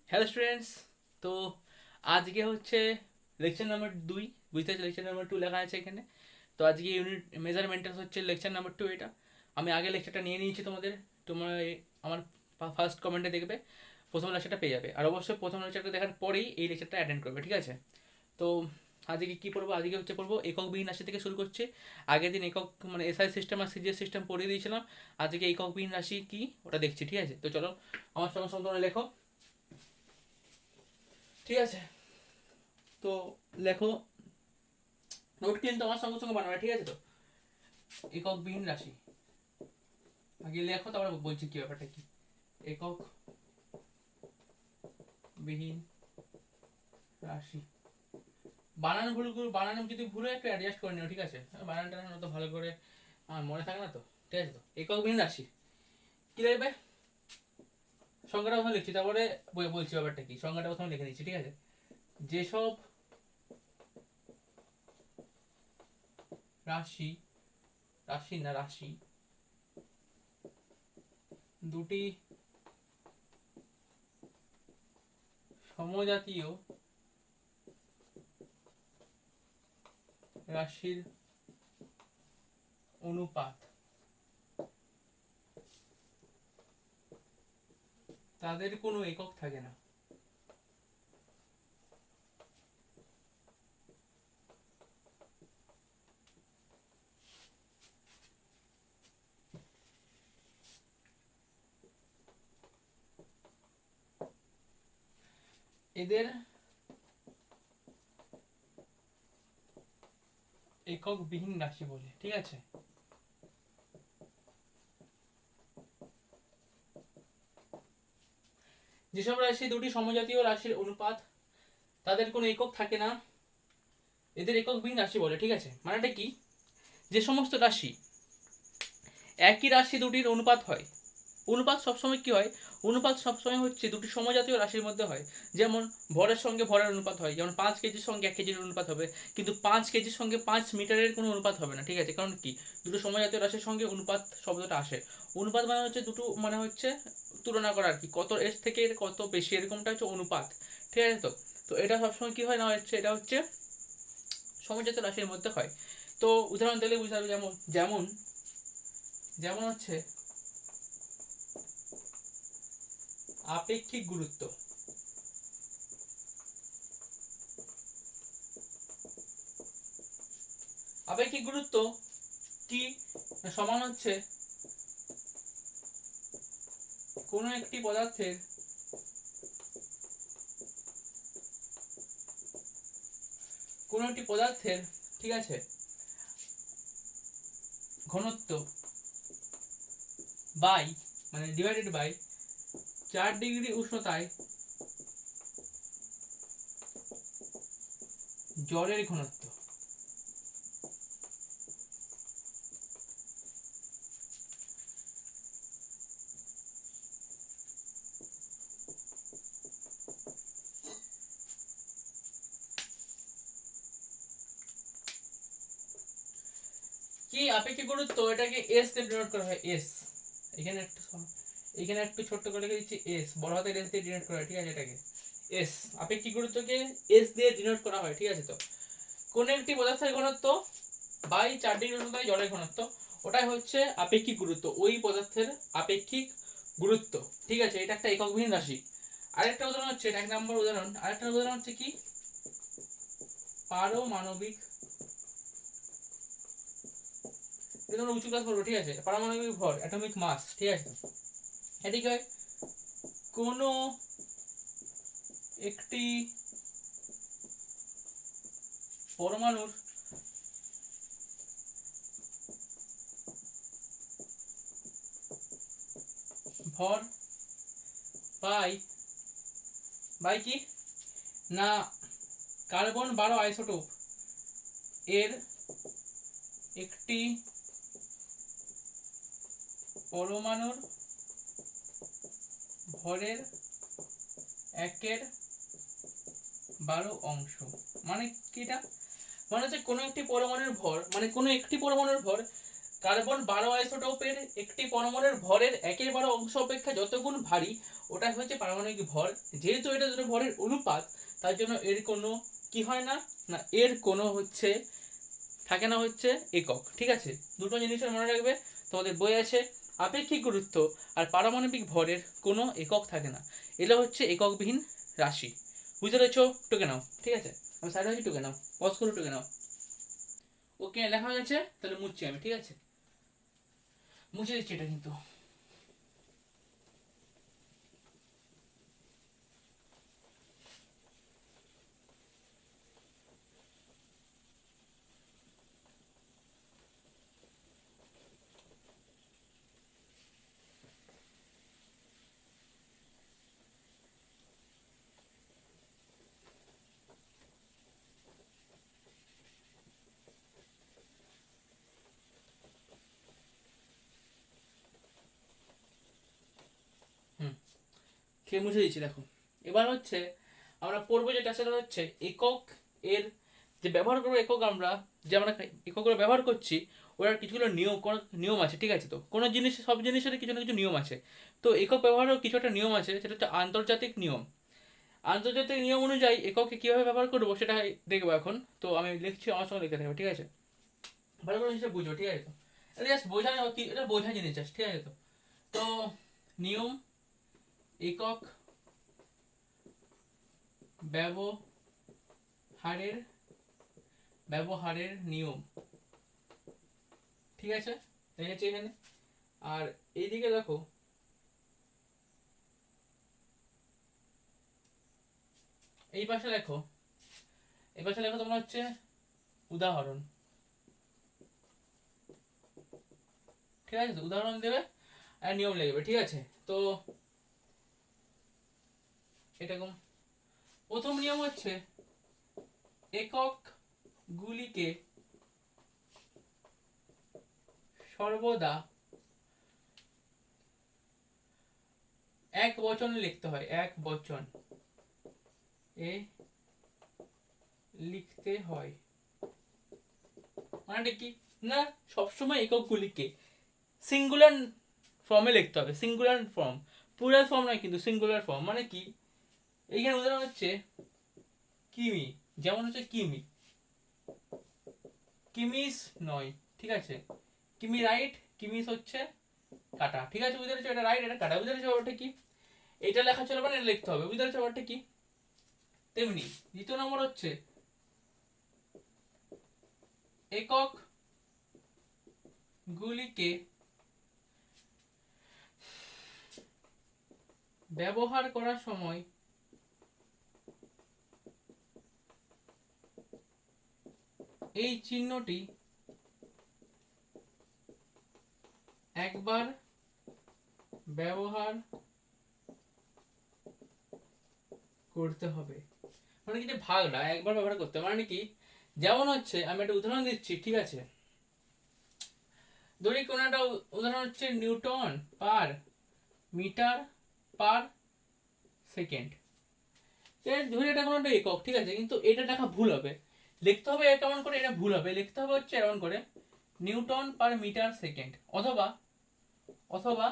Hello students. তো আজকে হচ্ছে লেকচার নাম্বার 2, বুঝতে পারছি লেকচার নাম্বার 2 লেখা আছে এখানে। তো আজকে ইউনিট মেজারমেন্টাল হচ্ছে লেকচার নাম্বার 2 এটা। আমি আগে লেকচারটা নিয়ে নিয়েছি তোমাদের, তোমরা আমার ফার্স্ট কমেন্টে দেখবে, প্রথম লেকচারটা পেয়ে যাবে। আর অবশ্যই প্রথম লেকচারটা দেখার পরেই এই লেকচারটা অ্যাটেন্ড করবে, ঠিক আছে? তো আজকে কি পড়বো? আজকে হচ্ছে পড়বো একক বিহীন রাশি থেকে শুরু করছি। আগের দিন একক মানে এসআই সিস্টেম আর সিজিএস সিস্টেম পড়িয়ে দিয়েছিলাম। আজকে একক বিহীন রাশি কি ওটা দেখছি, ঠিক আছে? তো চলো আমার সঙ্গে সঙ্গে তোমরা লেখো, ঠিক আছে? তো লেখো, নোট কিন্তু আমার সঙ্গে সঙ্গে বানাবে, ঠিক আছে? তো একক বিহীন রাশি আগে লেখো, তারপরে বলছি কি ব্যাপারটা কি। একক বিহীন রাশি, বানান ভুল বানানো যদি ভুল হয় একটু অ্যাডজাস্ট করে নিও, ঠিক আছে? বানানটা তো ভালো করে আমার মনে থাকে না তো, ঠিক আছে? তো একক বিহীন রাশি কি লিখবে, সংখ্যাটা প্রথমে লিখছি, তারপরে বলছি ব্যাপারটা কি। সংখ্যাটা প্রথমে লিখে নিচ্ছি, ঠিক আছে? যেসব রাশি, রাশি না রাশি, দুটি সমজাতীয় রাশির অনুপাত, তাদের কোনো একক থাকে না। এদের একক বিহীন রাশি বলে, ঠিক আছে? যেসব রাশি দুটি সমজাতীয় রাশির অনুপাত, তাদের কোনো একক থাকে না, এদের একক বিহীন রাশি বলে, ঠিক আছে? মানেটা কি, যে সমস্ত রাশি একই রাশি দুটির অনুপাত হয়, অনুপাত সবসময় কি হয়, অনুপাত সবসময় হচ্ছে দুটি সমজাতীয় রাশির মধ্যে হয়। যেমন ভরের সঙ্গে ভরের অনুপাত হয়, যেমন 5 কেজির সঙ্গে 1 কেজির অনুপাত হবে, কিন্তু 5 কেজির সঙ্গে 5 মিটারের কোনো অনুপাত হবে না, ঠিক আছে? কারণ কি, দুটো সমজাতীয় রাশির সঙ্গে অনুপাত শব্দটা আসে। অনুপাত মানে হচ্ছে দুটো, মানে হচ্ছে তুলনা করা আর কি, কত এর থেকে কত বেশি, এরকমটা হচ্ছে অনুপাত, ঠিক আছে? তো তো এটা সবসময় কি হয় না, হচ্ছে এটা হচ্ছে সমজাতীয় রাশির মধ্যে হয়। তো উদাহরণ দিলে বুঝতে পারবে, যেমন যেমন যেমন হচ্ছে আপেক্ষিক গুরুত্ব। আপেক্ষিক গুরুত্ব কি, সমান হচ্ছে কোনো একটি পদার্থের কোনো একটি পদার্থের, ঠিক আছে, ঘনত্ব বাই, মানে ডিভাইডেড বাই 4 ডিগ্রি উষ্ণতায় জলের ঘনত্ব। কি আপেক্ষিক গুরুত্ব, এটাকে এস দিয়ে ডিনোট করা হয়, এস। এখানে একটু এখানে একটু ছোট্ট করে লিখে দিচ্ছি এস, বড় হাতের এস দিয়ে ডিনোট করা হয়, ঠিক আছে? এটাকে এস, আপেক্ষিক গুরুত্বকে এস দিয়ে ডিনোট করা হয়, ঠিক আছে? তো কোন একটি পদার্থের ঘনত্ব বাই 4 ডিগ্রি উষ্ণতায় জলের ঘনত্ব, ওটাই হচ্ছে আপেক্ষিক গুরুত্ব, ওই পদার্থের আপেক্ষিক গুরুত্ব, ঠিক আছে? এটা একটা এককবিহীন রাশি। আরেকটা উদাহরণ হচ্ছে, এটা 1 নম্বর উদাহরণ। আরেকটা উদাহরণ হচ্ছে কি, পারমাণবিক, এটা তোমরা উঁচু ক্লাস করবো, ঠিক আছে? পারমাণবিক ভর, অ্যাটমিক মাস, ঠিক আছে? এটি কি হয়, কোনো একটি পরমাণুর ভর বাই বাই কি না, কার্বন 12 আইসোটোপ এর একটি পরমাণুর ভরের 1/12 মানে কি এটা, মানে হচ্ছে কোনো একটি পরমাণুর ভর, মানে কোনো একটি পরমাণুর ভর কার্বন 12 আইসোটোপের একটি পরমাণুর ভরের 1/12 অংশ অপেক্ষা যতগুণ ভারী ওটা হচ্ছে পারমাণবিক ভর। যেহেতু এটা দুটো ভরের অনুপাত, তার জন্য এর কোনো কি হয় না, না এর কোনো হচ্ছে থাকে না হচ্ছে একক। ঠিক আছে, দুটো জিনিসের মনে রাখবে, তোমাদের বই আছে আপেক্ষিক গুরুত্ব আর পারমাণবিক ভরের কোনো একক থাকে না, এগুলো হচ্ছে এককবিহীন রাশি। বুঝতে পেরেছো? টুকে নাও। ঠিক আছে, আমি সাইড হচ্ছে, টুকে নাও, পজ করে টুকে নাও। ওকে, লেখা হয়ে গেছে, তাহলে মুছছি আমি। ঠিক আছে, মুছে দিচ্ছি এটা কিন্তু। হুম, খেয়ে মুছে দিচ্ছি, দেখো। এবার হচ্ছে আমরা পড়বো যেটা, সেটা হচ্ছে একক এর যে ব্যবহার করবো একক, আমরা যে আমরা এককগুলো ব্যবহার করছি ওটার কিছুগুলো নিয়ম, কোনো নিয়ম আছে। ঠিক আছে, তো কোনো জিনিস, সব জিনিসের কিছু না কিছু নিয়ম আছে। তো একক ব্যবহারেও কিছু একটা নিয়ম আছে, সেটা হচ্ছে আন্তর্জাতিক নিয়ম। আন্তর্জাতিক নিয়ম অনুযায়ী এককে কীভাবে ব্যবহার করবো সেটা দেখবো এখন। তো আমি লিখছি, আমার সঙ্গে লিখতে থাকবে। ঠিক আছে, ভালো করে জিনিসটা বুঝো। ঠিক আছে, তো এটা জাস্ট বোঝা, কি এটা বোঝা জিনিস জাস্ট। ঠিক আছে, তো তো নিয়ম, একক ব্যবহারের ব্যবহারের নিয়ম। ঠিক আছে, দেখেছি এখানে। আর এইদিকে দেখো, এই পাশে লেখো, এই পাশে লেখো তোমরা হচ্ছে উদাহরণ। ঠিক আছে, তো উদাহরণ দেবে আর নিয়ম লিখবে। ঠিক আছে, তো এরকম প্রথম নিয়ম হচ্ছে একক গুলিকে সর্বদা এক বচনে লিখতে হয়। এক বচন এ লিখতে হয়। মানে কি না, সবসময় এককগুলিকে সিঙ্গুলার ফর্মে লিখতে হবে। সিঙ্গুলার ফর্ম, প্লুরাল ফর্ম নয় কিন্তু, সিঙ্গুলার ফর্ম। মানে কি, এইখানে উদাহরণ হচ্ছে কিমি, যেমন হচ্ছে কিমি, কিমিস নয়। ঠিক আছে, কিমি রাইট, কিমিস হচ্ছে কাটা। ঠিক আছে, বুঝতে পেরেছো? এটা রাইট, এটা কাটা। বুঝতে পেরেছো ব্যাপারটা কি? এটা লেখা চলবে না, এটা লিখতে হবে। বুঝতে পেরেছো ব্যাপারটা কি? তেমনি দ্বিতীয় নম্বর হচ্ছে একক গুলিকে ব্যবহার করার সময় এই চিহ্নটি একবার ব্যবহার করতে হবে। মানে কি, যে ভাগটা একবার ব্যবহার করতে হবে। মানে কি, যেমন হচ্ছে আমি একটা উদাহরণ দিচ্ছি। ঠিক আছে, ধরি কোনো একটা উদাহরণ হচ্ছে newton per metre per second. ধরি এটা কোনো একটা একক। ঠিক আছে, কিন্তু এটা লেখা ভুল হবে। লিখতে হবে কেমন করে, এটা ভুল হবে। লিখতে হবে হচ্ছে এমন করে, নিউটন পার মিটার সেকেন্ড, অথবা অথবা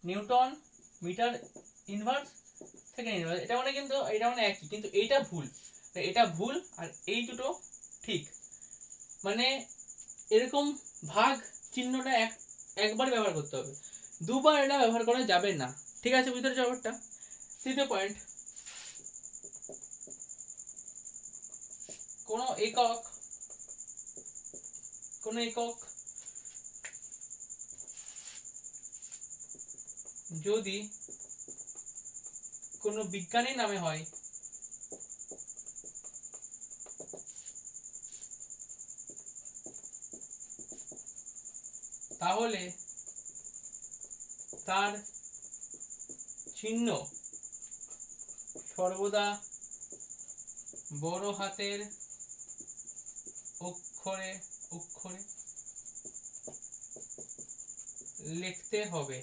newton metre inverse second inverse. এটা মানে কিন্তু, এটা মানে একই, কিন্তু এইটা ভুল। এটা ভুল আর এই দুটো ঠিক। মানে এরকম ভাগ চিহ্নটা একবার ব্যবহার করতে হবে, দুবার এটা ব্যবহার করা যাবে না। ঠিক আছে, বুঝতে পারছো ব্যাপারটা? তৃতীয় পয়েন্ট, কোন একক কোন একক যদি কোনো বিজ্ঞানী নামে হয়, তাহলে তার চিহ্ন সর্বদা বড় হাতের অক্ষরে অক্ষরে লিখতে হবে।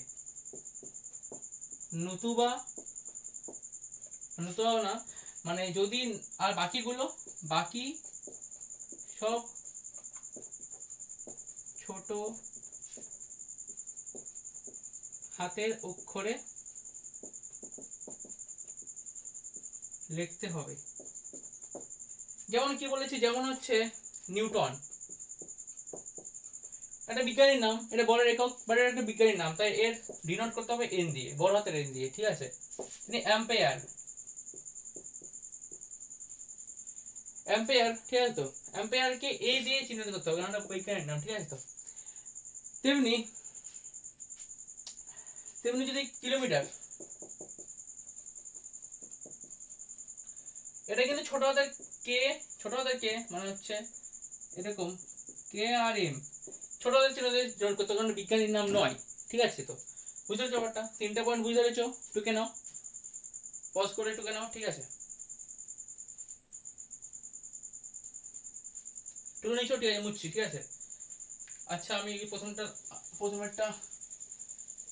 নতুবা নতুবা না, মানে যদি, আর বাকিগুলো, বাকি সব ছোট হাতের অক্ষরে লিখতে হবে। যেমন কি বলেছি, যেমন হচ্ছে নিউটন, একটা বিজ্ঞানীর নাম, এটা বলের একক বাট এটা একটা বিজ্ঞানীর নাম, তাই এর ডিনোট করতে হবে এন দিয়ে, বড় হাতের এন দিয়ে, ঠিক আছে। তিনি অ্যাম্পেয়ার, অ্যাম্পেয়ার, ঠিক আছে তো, অ্যাম্পেয়ারকে এ দিয়ে চিহ্নিত করতে হবে কারণ এটা বৈজ্ঞানিক নাম, ঠিক আছে তো। তেমনি তেমনি যদি কিলোমিটার, এটা কিন্তু ছোট হাতের কে, ছোট হাতের কে মানে হচ্ছে এরকম কে আর এম, ছোট হাতের চিহ্ন দিয়ে জয়েন করতে হবে কারণ বিজ্ঞানীর নাম নয়, ঠিক আছে তো। বুঝতে পেরেছো ব্যাপারটা? তিনটা পয়েন্ট বুঝতে পেরেছো? টুকে নাও, পজ করে টুকে নাও, ঠিক আছে। টুকে নিয়েছো, ঠিক আছে, মুছছি, ঠিক আছে। আচ্ছা আমি প্রথমেরটা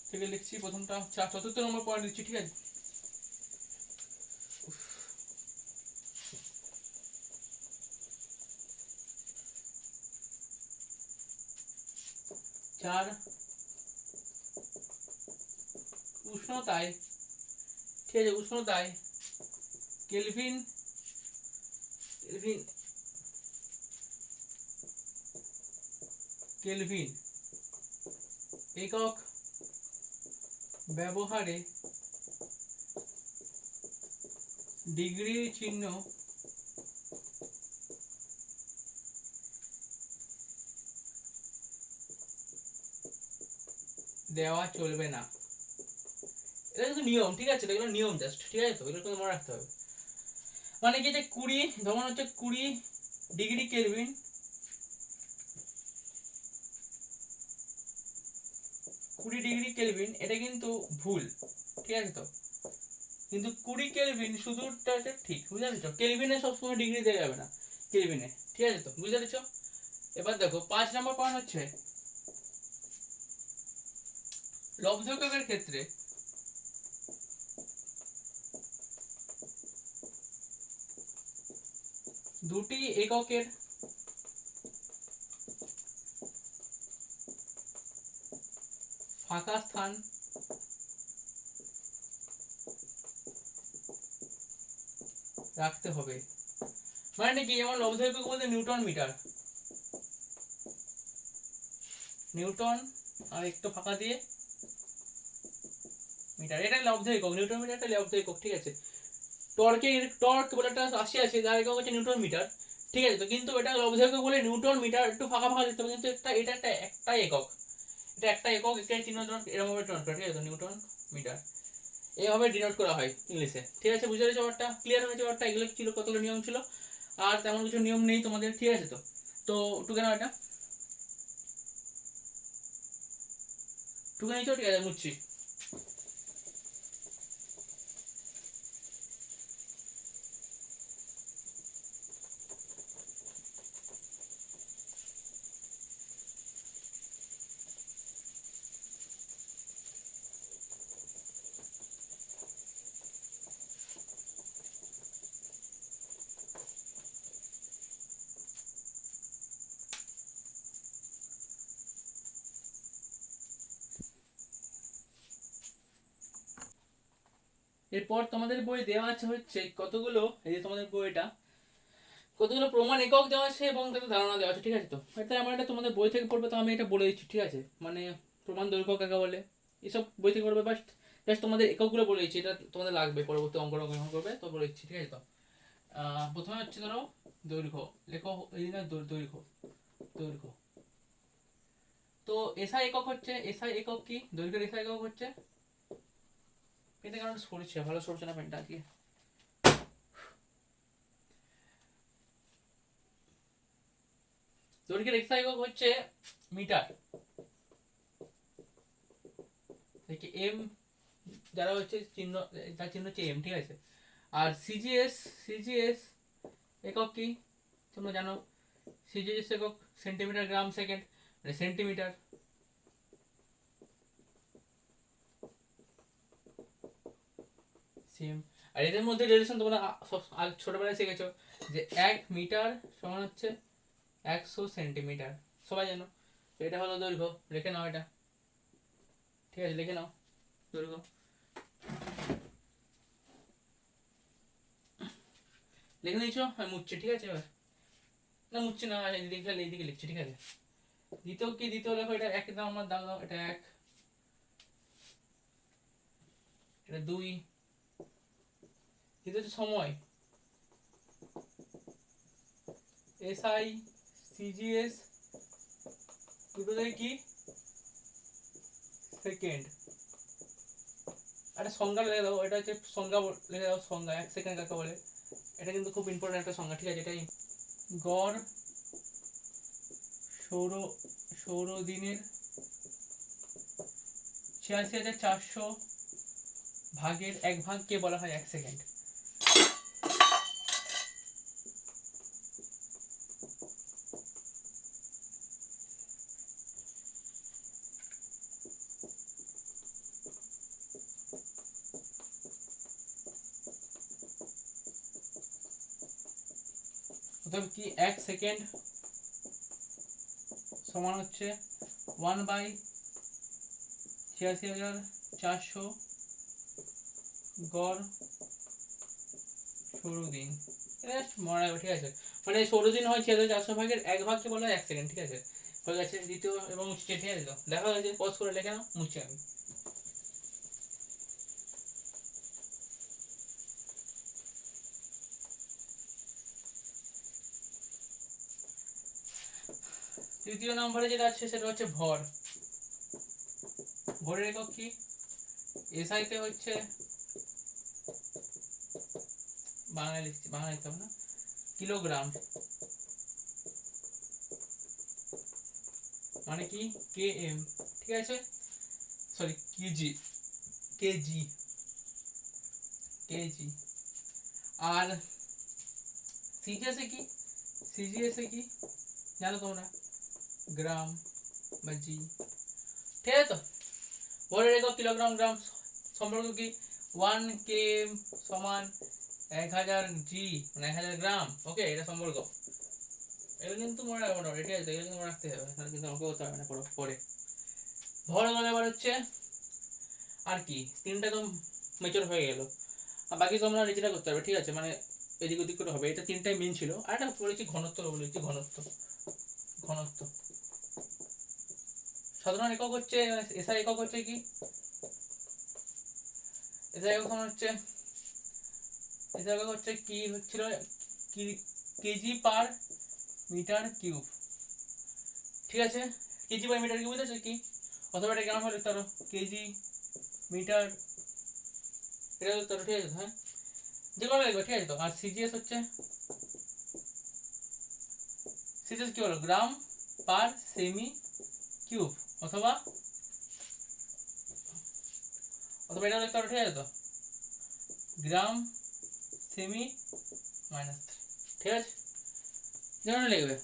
থেকে লিখছি, প্রথমটা চতুর্থ নম্বর পয়েন্ট দিচ্ছি, ঠিক আছে। চার উষ্ণতায়, ঠিক আছে, উষ্ণতায় কেলভিন, কেলভিন, কেলভিন একক ব্যবহারে ডিগ্রি চিহ্ন দেওয়া চলবে না। এটা কিন্তু নিয়ম, ঠিক আছে, এগুলো নিয়ম জাস্ট, ঠিক আছে তো, এগুলো কিন্তু মনে রাখতে হবে। মানে কি যে 20, যেমন হচ্ছে 20 ডিগ্রি কেলভিন, 20 ডিগ্রি কেলভিন এটা কিন্তু ভুল, ঠিক আছে তো। কিন্তু 20 কেলভিন শুধুটা ঠিক, বুঝতে পেরেছো? কেলভিনে সবসময় ডিগ্রি দেওয়া যাবে না, কেলভিনে, ঠিক আছে তো, বুঝতে পেরেছো? এবার দেখো 5 নম্বর পয়েন্ট হচ্ছে লব্ধ এককের ক্ষেত্রে দুটি এককের ফাঁকা স্থান রাখতে হবে। মানে কি, যেমন লব্ধ একক বলতে নিউটন মিটার, নিউটন আর একটু ফাঁকা দিয়ে মিটার, এটা লব্ধ একক, নিউটন মিটার একটা লব্ধ একক, ঠিক আছে। টর্ক বলে একটা রাশি আছে যার একক হচ্ছে নিউটন মিটার, ঠিক আছে তো, কিন্তু এটা লব্ধ একক বলে নিউটন মিটার একটু ফাঁকা ফাঁকা দিতে হবে, কিন্তু এটা একটাই একক, এটা একটা একক, একটা চিহ্ন এরকম ভাবে ডিনোট করা, ঠিক আছে তো, নিউটন মিটার এইভাবে ডিনোট করা হয় ইংলিশে, ঠিক আছে। বুঝতে পেরেছো ব্যাপারটা? ক্লিয়ার হয়েছে ব্যাপারটা? এগুলো ছিল কতগুলো নিয়ম ছিল, আর তেমন কিছু নিয়ম নেই তোমাদের, ঠিক আছে তো। তো টুকে নাও, এটা টুকে নিয়েছো, ঠিক আছে, মুছছি। এরপর তোমাদের বই দেওয়া আছে হচ্ছে কতগুলো, এই যে তোমাদের বইটা কতগুলো প্রমাণ একক দেওয়া আছে এবং তাতে ধারণা দেওয়া আছে, ঠিক আছে তো। এটা আমার, এটা তোমাদের বই থেকে পড়বে, তো আমি এটা বলে দিচ্ছি, ঠিক আছে। মানে প্রমাণ দৈর্ঘ্য কাকে বলে এসব বই থেকে পড়বে, বাট জাস্ট তোমাদের এককগুলো বলে দিচ্ছি, এটা তোমাদের লাগবে পরবর্তী অঙ্কন করবে, তো বলে দিচ্ছি, ঠিক আছে তো। প্রথমে হচ্ছে ধরো দৈর্ঘ্য, লেখো এই না, দৈর্ঘ্য, দৈর্ঘ্য। তো এসআই একক হচ্ছে, এসআই একক কি, দৈর্ঘ্যের এসআই একক হচ্ছে, পেনটা কারণ সরছে, ভালো সরছে না পেনটা আজকে। দৈর্ঘ্যের এসআই একক হচ্ছে মিটার, দেখি এম, যারা হচ্ছে চিহ্ন, তার চিহ্ন হচ্ছে এম, ঠিক আছে। আর সিজিএস, সিজিএস একক কি তোমরা জানো, সিজিএস একক সেন্টিমিটার গ্রাম সেকেন্ড, মানে সেন্টিমিটার। সেম। আর এদের মধ্যে রিলেশন তোমরা ছোটবেলায় শিখেছো যে 1 মিটার সমান হচ্ছে 100 সেন্টিমিটার, সবাই জানো। এটা হলো দৈর্ঘ্য, লিখে নাও এটা, ঠিক আছে, লিখে নাও দৈর্ঘ্য। লিখে নিয়েছো? আমি মুছছি, ঠিক আছে। এবার না মুছছি না, লিখলে এইদিকে লিখছি, ঠিক আছে। দ্বিতীয় কি? দ্বিতীয় লেখো, এটা এক দাও, আমার দাও দাও, এটা এক, এটা দুই, দ্বিতীয় হচ্ছে সময়, SI CGS, দুটো থেকে কি সেকেন্ড। একটা সংজ্ঞা লিখে দাও, এটা হচ্ছে সংজ্ঞা লিখে দাও, সংজ্ঞা 1 সেকেন্ড কাকে বলে। এটা কিন্তু খুব ইম্পর্টেন্ট একটা সংজ্ঞা, ঠিক আছে। এটাই গড় সৌর দিনের 86,400 ভাগের 1 ভাগকে বলা হয় 1 সেকেন্ড। অতএব কি 1 সেকেন্ড সমান হচ্ছে 1/86,400 গড় সৌরদিন। এটা মনে রাখবে, ঠিক আছে। মানে সৌরদিন হয় 86,400 ভাগের 1 ভাগকে বলা হয় 1 সেকেন্ড, ঠিক আছে। হয়ে গেছে দ্বিতীয় এবং মুছছে, ঠিক আছে। তো দেখা হয়েছে, পজ করে লেখে নাও, মুছছি আমি। তৃতীয় নম্বরে যেটা আছে সেটা হচ্ছে ভর। ভরের একক কি? SI তে হচ্ছে, বাংলা লিখছি, বাংলা লিখতে হবে না, কিলোগ্রাম, মানে কি KM, ঠিক আছে, সরি কেজি, কেজি, কেজি। আর সিজিএস কি? সিজিএস কি জানো তোমরা? গ্রাম বা জি, ঠিক আছে। তো ভরের একক কিলোগ্রাম, গ্রাম, সম্পর্ক কি? 1 km সমান 1000 জি, মানে 1000 গ্রাম। ওকে, এটা সম্পর্ক। এগুলো কিন্তু মনে রাখবো না, ঠিক আছে। এগুলো কিন্তু মনে রাখতে হবে, তাহলে কিন্তু অঙ্ক করতে হবে না পরে। ভর গেলে এবার হচ্ছে আর কি, তিনটা তো মেচর হয়ে গেল, আর বাকি তোমরা নিজেরা করতে পারবে, ঠিক আছে। মানে এদিক ওদিক করে হবে, এটা তিনটাই মেন ছিল। আর একটা বলেছি ঘনত্ব, বলেছি ঘনত্ব। ঘনত্ব সাধারণ একক হচ্ছে, এসআই একক হচ্ছে কি? এসআই একক হচ্ছে, এসআই একক হচ্ছে কি হচ্ছিল, কেজি পার মিটার কিউব, ঠিক আছে। কেজি পার মিটার কিউব বুঝেছো কি? অথবা এটা কেমন হলে তারও কেজি মিটার, এটা তারও, ঠিক আছে। হ্যাঁ, যে কোনো লিখবে, ঠিক আছে। তো আর সিজিএস হচ্ছে, সিজিএস কি হলো? গ্রাম পার সেমি কিউব, অথবা অথবা এটা লিখতে পারো, ঠিক আছে। তো গ্রাম সেমি মাইনাস, ঠিক আছে, যেমন লিখবে।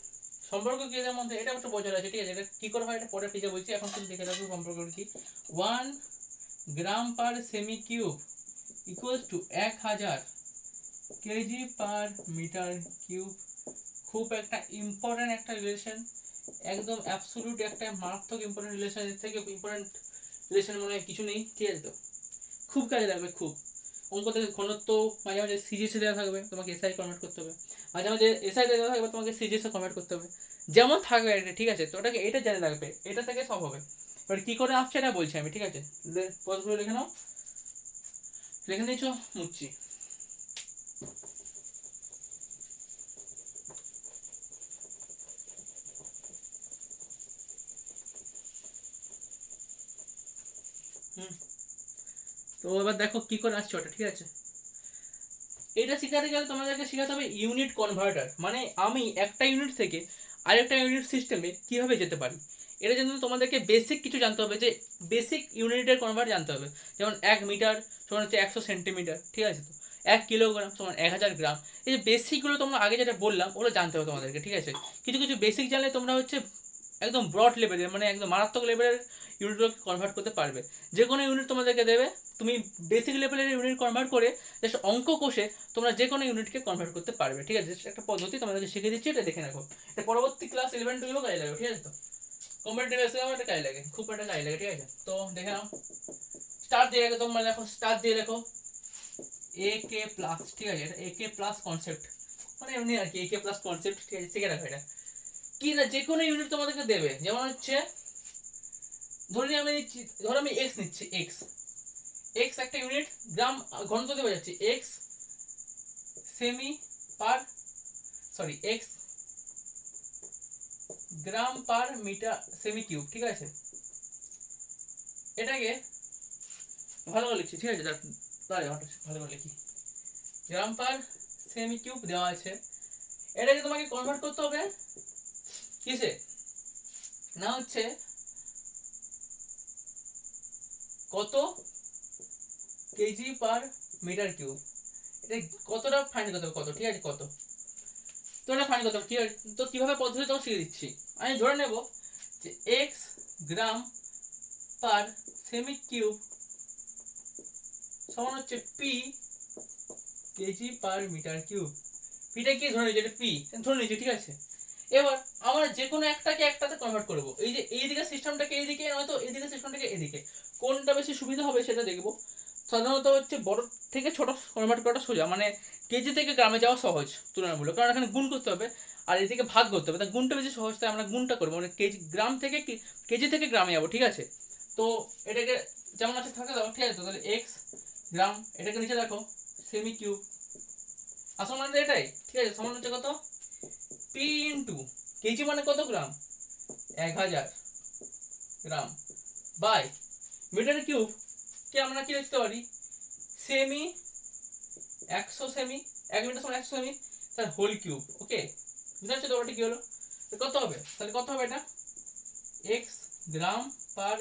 সম্পর্ক কি এদের মধ্যে, এটা একটা বোঝার আছে, ঠিক আছে। এটা কি করে হয় এটা পরে পেজে বলছি, এখন তুমি দেখে রাখো সম্পর্ক কি। 1 gram per cm cube equals to 1000 kg per metre cube. খুব একটা ইম্পর্টেন্ট একটা রিলেশন, একদম অ্যাবসলিউট একটা মারাত্মক ইম্পর্টেন্ট রিলেশন। এর থেকে ইম্পর্টেন্ট রিলেশন মনে হয় কিছু নেই, ঠিক আছে। তো খুব কাজে লাগবে, খুব। অঙ্ক থেকে ঘনত্ব মাঝে মাঝে সিজিএস দেওয়া থাকবে, তোমাকে এসআই কনভার্ট করতে হবে। মাঝে মাঝে এসআই দেওয়া থাকবে, তোমাকে সিজিএস কনভার্ট করতে হবে, যেমন থাকবে এটা, ঠিক আছে। তো ওটাকে এটা জেনে রাখবে, এটা থেকে সব হবে। এবার কি করে আসছে এটা বলছি আমি, ঠিক আছে। পজগুলো লিখে নাও, লিখে নিয়েছো, মুছছি। তো এবার দেখো কি করে আসছে ওটা, ঠিক আছে। এটা শেখাতে গেলে তোমাদেরকে শেখাতে হবে ইউনিট কনভার্টার, মানে আমি একটা ইউনিট থেকে আরেকটা ইউনিট সিস্টেমে কিভাবে যেতে পারি। এর জন্য তোমাদেরকে বেসিক কিছু জানতে হবে, যে বেসিক ইউনিটের কনভার্ট জানতে হবে। যেমন 1 মিটার সমান হচ্ছে 100 সেন্টিমিটার, ঠিক আছে। তো 1 কিলোগ্রাম সমান 1000 গ্রাম। এই যে বেসিকগুলো তোমরা আগে যেটা বললাম ওগুলো জানতে হবে তোমাদেরকে, ঠিক আছে। কিছু কিছু বেসিক জানলে তোমরা হচ্ছে একদম ব্রড লেভেলের, মানে একদম মারাত্মক লেভেলের ইউনিটগুলোকে কনভার্ট করতে পারবে। যে কোনো ইউনিট তোমাদেরকে দেবে, তুমি বেসিক লেভেলের ইউনিট কনভার্ট করে জাস্ট অঙ্ক কষে তোমরা যে কোনো ইউনিটকে কনভার্ট করতে পারবে, ঠিক আছে। একটা পদ্ধতি তোমাদেরকে শিখিয়ে দিচ্ছি, এটা দেখে রাখো। এটা পরবর্তী ক্লাস 11-12 কাজে লাগবে, ঠিক আছে। তো কম্পিটিটিভ এক্সামে এটা কাজে লাগে, খুব একটা কাজে লাগে, ঠিক আছে। তো দেখে নাও, স্টার দিয়ে রাখো, তোমরা দেখো স্টার দিয়ে লেখো AK প্লাস, ঠিক আছে, এটা AK প্লাস কনসেপ্ট, মানে এমনি আর কি AK প্লাস কনসেপ্ট, ঠিক আছে, শিখে রাখো এটা। কি না যে কোনো ইউনিট তোমাদেরকে দেবে, যেমন হচ্ছে ধরে আমি নিচ্ছি, ধরো আমি এক্স নিচ্ছি, এক্স এক্স একটা ইউনিট, গ্রাম ঘনত্ব দিয়ে বোঝাচ্ছি, এক্স সেমি পার sorry x gram per metre semi cube, ঠিক আছে। এটাকে ভালো করে লিখছি, ঠিক আছে, দাঁড়াও ভালো করে লিখি, গ্রাম পার সেমি কিউব দেওয়া আছে। এটাকে তোমাকে কনভার্ট করতে হবে কিসে, না হচ্ছে কত কেজি পার মিটার কিউব, এটা কতটা ফাইন্ড করতে হবে, কত, ঠিক আছে, কত তো এটা ফাইন্ড করতে হবে, কি তো কিভাবে পদ্ধতি তোমাকে শিখে দিচ্ছি। আমি ধরে নেব যে x gram per cm cube সমান হচ্ছে p kg per metre cube. পিটা কি ধরে নিয়েছি, এটা পি ধরে নিয়েছি, ঠিক আছে। এবার আমরা যে কোনো একটাকে একটাতে কনভার্ট করব, এই যে এইদিকে সিস্টেমটাকে এইদিকে, নয়তো এইদিকে সিস্টেমটাকে এদিকে, কোনটা বেশি সুবিধা হবে সেটা দেখব। সাধারণত হচ্ছে বড় থেকে ছোট কনভার্ট করাটা সোজা, মানে কেজি থেকে গ্রামে যাওয়া সহজ তুলনামূলক, কারণ এখানে গুণ করতে হবে আর এদিকে ভাগ করতে হবে, তাই গুণটা বেশি সহজ, তাই আমরা গুণটা করবো, মানে কেজি গ্রাম থেকে কেজি থেকে গ্রামে যাবো, ঠিক আছে। তো এটাকে যেমন আছে থাকে দাও, ঠিক আছে, তো তাহলে এক্স গ্রাম, এটাকে নিচে দেখো সেমি কিউব, আসল মানে এটাই, ঠিক আছে, সমান হচ্ছে কত পি ইন্টু কেজি মানে কত গ্রাম, 1000 গ্রাম, বাই মিটার কিউব কে আমরা কি লিখতে পারি, সেমি 100 সেমি, 1 মিটার সমান 100 সেমি, তার হোল কিউব, ওকে। বুঝতে পারছো তো ওটা কি হলো, কত হবে, তাহলে কত হবে এটা, x gram per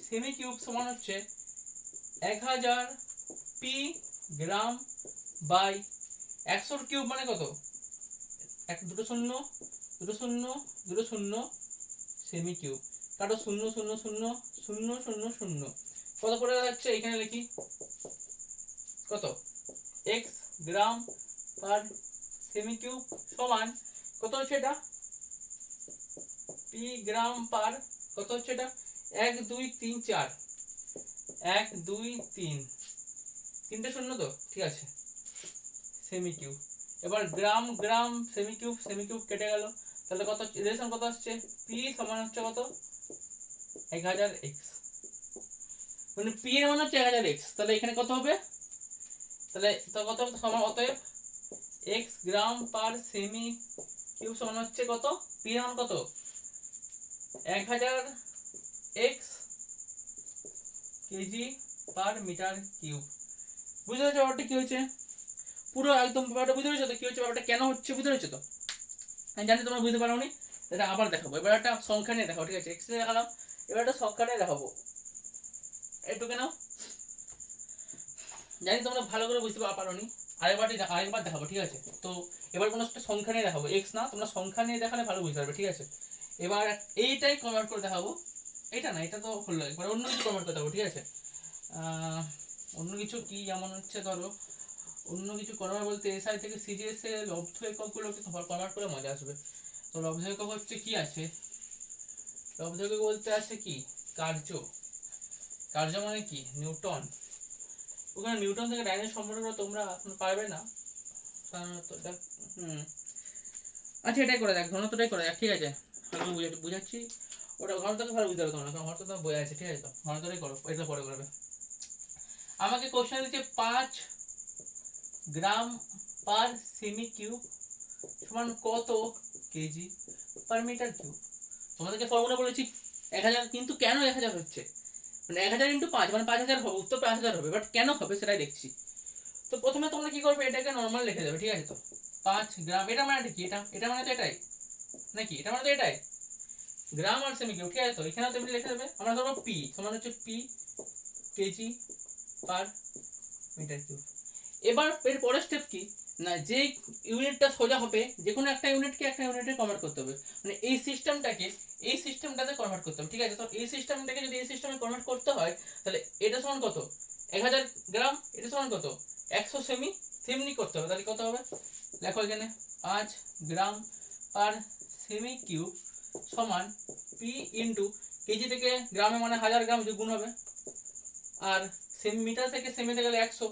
cm cube সমান হচ্ছে 1000 পি গ্রাম বাই 100 কিউব মানে কত, এক দুটো শূন্য দুটো শূন্য দুটো শূন্য সেমি কিউব, কাটো শূন্য শূন্য শূন্য শূন্য শূন্য শূন্য, কত করে যাচ্ছে এখানে লিখি, কত x gram per cm cube সমান কত হচ্ছে এটা, পি গ্রাম পার কত হচ্ছে এটা, 1 2 3 4, 1 2 3 তিনটে শূন্য তো, ঠিক আছে, সেমি কিউব। এবার গ্রাম গ্রাম সেমি কিউব কেটে গেল, তাহলে কত রিলেশন কত আসছে, পি সমান হচ্ছে কত 1000 এক্স, মানে পি এর মান হচ্ছে 1000 এক্স, তাহলে এখানে কত হবে, তাহলে তো কত সমান, অতএব x gram per cm cube সমান হচ্ছে কত, পি এর মান কত 1000 x kg per metre cube. বুঝতে পেরেছো ব্যাপারটা কি হয়েছে, পুরো একদম ব্যাপারটা বুঝতে পেরেছো তো, কি হচ্ছে ব্যাপারটা কেন হচ্ছে বুঝতে পেরেছো তো। আমি জানি তোমরা বুঝতে পারোনি, এটা আবার দেখাবো, এবার একটা সংখ্যা নিয়ে দেখাবো, ঠিক আছে, এক্স দেখালাম, এবার একটা সংখ্যা নিয়ে দেখাবো, এটুকু নাও, জানি তোমরা ভালো করে বুঝতে পারোনি, আরেকবার দেখাবো, ঠিক আছে। তো এবার কোনো একটা সংখ্যা নিয়ে দেখাবো, এক্স না, তোমরা সংখ্যা নিয়ে দেখালে ভালো বুঝতে পারবে, ঠিক আছে। এবার এইটাই কনভার্ট করে দেখাবো, এটা না, এটা তো হলো, এবার অন্য কিছু কনভার্ট করে দেখাবো, ঠিক আছে। অন্য কিছু কি, যেমন হচ্ছে ধরো অন্য কিছু কনভার্ট বলতে এসআই থেকে সিজিএস এ লব্ধ এককগুলোকে কনভার্ট করে মজা আসবে। তো লব্ধ একক হচ্ছে কি আছে, লব্ধ একক বলতে আছে কি কার্য, কার্য মানে কি নিউটন, ওখানে নিউটন থেকে ডাইনের সম্পর্কটা তোমরা এখন পারবে না সাধারণত, আচ্ছা এটাই করে দেখ, ঘনত্বটাই করে দেখ, ঠিক আছে, আমি বুঝাচ্ছি, ওটা ঘনত্বকে ভালো বুঝতে পারবে তোমরা, কারণ ঘনত্ব তোমার বই আছে, ঠিক আছে, তো ঘনত্বটাই করো, এটা পরে করবে। আমাকে কোশ্চেন দিচ্ছে 5 গ্রাম পার সেমি কিউব সমান কত কেজি পার মিটার কিউব। তোমাদেরকে ফর্মুলা বলেছি 1000, কিন্তু কেন 1000 হচ্ছে, মানে 1000 ইন্টু 5 মানে 5000 হবে, উত্তর 5000 হবে, বাট কেন হবে সেটাই দেখছি। তো প্রথমে তোমরা কি করবে, এটাকে নর্মাল লিখে দেবে, ঠিক আছে, তো 5 গ্রাম, এটা মানে কি, এটা মানে তো এটাই নাকি, এটা মানে তো এটাই গ্রাম আর সেমি কিউব, ঠিক আছে, তো এখানেও তেমনি লিখে দেবে, আমরা ধরবো পি সমান হচ্ছে p kg per metre cube. এবার এর পরের স্টেপ কি না, যে ইউনিটটা সোজা হবে, যে কোনো একটা ইউনিটকে একটা ইউনিটে কনভার্ট করতে হবে, মানে এই সিস্টেমটাতে কনভার্ট করতে হবে, ঠিক আছে। তো এই সিস্টেমটাকে যদি এই সিস্টেমে কনভার্ট করতে হয়, তাহলে এটা সমান কত 1000 গ্রাম, এটা সমান কত 100 সেমি, সেমনি করতে হবে, তাহলে কত হবে, দেখো এখানে 5 গ্রাম পার সেমি কিউব সমান পি ইন্টু কেজি থেকে গ্রামে মানে 1000 গ্রাম যে গুণ হবে, আর সেমি মিটার থেকে সেমিতে গেলে 100,